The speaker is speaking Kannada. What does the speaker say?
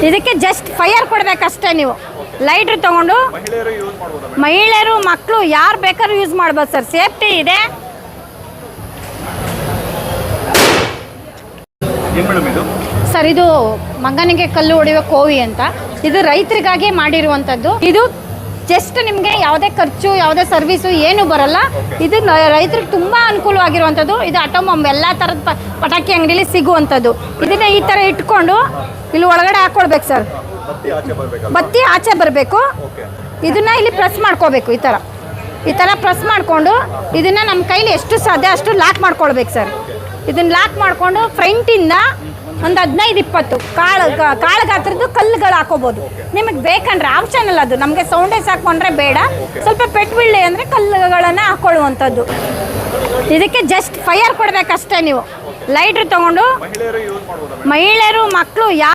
ಇದಕ್ಕೆ ಜಸ್ಟ್ ಫೈರ್ ಕೊಡಬೇಕಷ್ಟೇ ನೀವು. ಲೈಟ್ರ್ ತಗೊಂಡು ಮಹಿಳೆಯರು ಮಕ್ಕಳು ಯಾರು ಬೇಕಾದ್ರೂ ಯೂಸ್ ಮಾಡ್ಬೋದು ಸರ್. ಸೇಫ್ಟಿ ಇದೆ. ಸರ್ ಇದು ಮಗನಿಗೆ ಕಲ್ಲು ಹೊಡೆಯುವ ಕೋವಿ ಅಂತ. ಇದು ರೈತರಿಗಾಗಿ ಮಾಡಿರುವಂಥದ್ದು. ಇದು ಜಸ್ಟ್ ನಿಮಗೆ ಯಾವುದೇ ಖರ್ಚು ಯಾವುದೇ ಸರ್ವಿಸು ಏನು ಬರಲ್ಲ. ಇದು ರೈತರಿಗೆ ತುಂಬ ಅನುಕೂಲವಾಗಿರುವಂಥದ್ದು. ಇದು ಆಟೋಮೊಬೈಲ್ ಎಲ್ಲ ಥರದ ಪಟಾಕಿ ಅಂಗಡಿಲಿ ಸಿಗುವಂಥದ್ದು. ಇದನ್ನ ಈ ಥರ ಇಟ್ಕೊಂಡು ಇಲ್ಲಿ ಒಳಗಡೆ ಹಾಕ್ಕೊಳ್ಬೇಕು ಸರ್. ಬತ್ತಿ ಆಚೆ ಬರಬೇಕು. ಇದನ್ನ ಇಲ್ಲಿ ಪ್ರೆಸ್ ಮಾಡ್ಕೋಬೇಕು. ಈ ಥರ ಪ್ರೆಸ್ ಮಾಡಿಕೊಂಡು ಇದನ್ನು ನಮ್ಮ ಕೈಲಿ ಎಷ್ಟು ಸಾಧ್ಯ ಅಷ್ಟು ಲಾಕ್ ಮಾಡ್ಕೊಳ್ಬೇಕು ಸರ್. ಇದನ್ನ ಲಾಕ್ ಮಾಡಿಕೊಂಡು ಫ್ರಂಟಿಂದ ಒಂದು 15-20 ಕಾಳು ಗಾತ್ರದ್ದು ಕಲ್ಲುಗಳು ಹಾಕೋಬೋದು. ನಿಮಗೆ ಬೇಕಂದ್ರೆ ಆಪ್ಷನಲ್ ಅದು. ನಮಗೆ ಸೌಂಡೇ ಸಾಕೊಂಡ್ರೆ ಬೇಡ. ಸ್ವಲ್ಪ ಪೆಟ್ಟು ಬೀಳಿ ಅಂದರೆ ಕಲ್ಲುಗಳನ್ನು ಹಾಕೊಳ್ಳುವಂಥದ್ದು. ಇದಕ್ಕೆ ಜಸ್ಟ್ ಫೈರ್ ಕೊಡಬೇಕಷ್ಟೇ ನೀವು. ಲೈಟ್ರ್ ತಗೊಂಡು ಮಹಿಳೆಯರು ಮಕ್ಕಳು